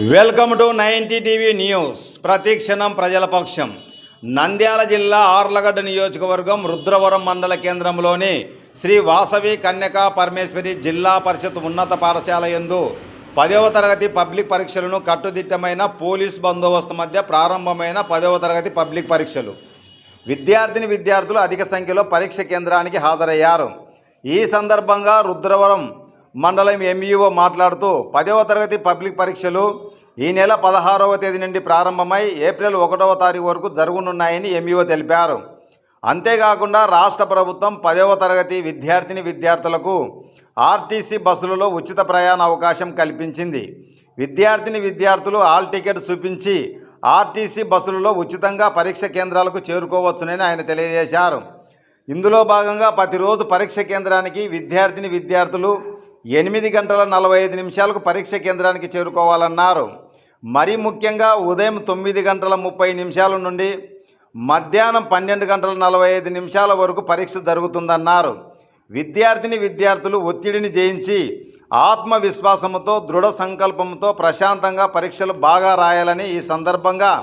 Welcome to 90 TV news. ప్రతిక్షణం ప్రజల పక్షం. నంద్యాల జిల్లా ఆర్లగడ్డ నియోజకవర్గం రుద్రవరం మండల కేంద్రంలోని శ్రీ వాసవి కన్యకా పరమేశ్వరి జిల్లా పరిషత్ ఉన్నత పాఠశాల యందు 10వ తరగతి పబ్లిక్ పరీక్షలను కట్టుదిట్టమైన పోలీస్ బందోబస్తు మధ్య ప్రారంభమైన 10వ తరగతి పబ్లిక్ పరీక్షలు. విద్యార్థులు అధిక సంఖ్యలో పరీక్ష కేంద్రానికి హాజరయ్యారు. ఈ సందర్భంగా రుద్రవరం మండలం ఎంఈఓ మాట్లాడుతూ 10వ తరగతి పబ్లిక్ పరీక్షలు ఈ నెల 16వ తేదీ నుండి ప్రారంభమై ఏప్రిల్ 1వ తారీఖు వరకు జరగనున్నాయని ఎంఈఓ తెలిపారు. అంతేకాకుండా రాష్ట్ర ప్రభుత్వం 10వ తరగతి విద్యార్థులకు ఆర్టీసీ బస్సులలో ఉచిత ప్రయాణ అవకాశం కల్పించింది. విద్యార్థులు హాల్ టికెట్ చూపించి ఆర్టీసీ బస్సులలో ఉచితంగా పరీక్ష కేంద్రాలకు చేరుకోవచ్చునని ఆయన తెలియజేశారు. ఇందులో భాగంగా ప్రతిరోజు పరీక్ష కేంద్రానికి విద్యార్థులు 8 గంటల 45 నిమిషాలకు పరీక్ష కేంద్రానికి చేరుకోవాలన్నారు. మరీ ముఖ్యంగా ఉదయం 9 గంటల 30 నిమిషాల నుండి మధ్యాహ్నం 12 గంటల 45 నిమిషాల వరకు పరీక్ష జరుగుతుందన్నారు. విద్యార్థులు ఒత్తిడిని జయించి ఆత్మవిశ్వాసంతో దృఢ సంకల్పంతో ప్రశాంతంగా పరీక్షలు బాగా రాయాలని ఈ సందర్భంగా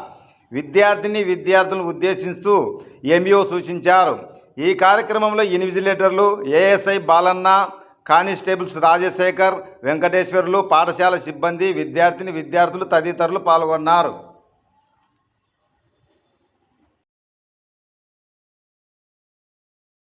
విద్యార్థులను ఉద్దేశిస్తూ ఎంఈఓ సూచించారు. ఈ కార్యక్రమంలో ఇన్విజిలేటర్లు ఏఎస్ఐ బాలన్న, కానిస్టేబుల్స్ రాజశేఖర్, వెంకటేశ్వర్లు, పాఠశాల సిబ్బంది, విద్యార్థులు తదితరులు పాల్గొన్నారు.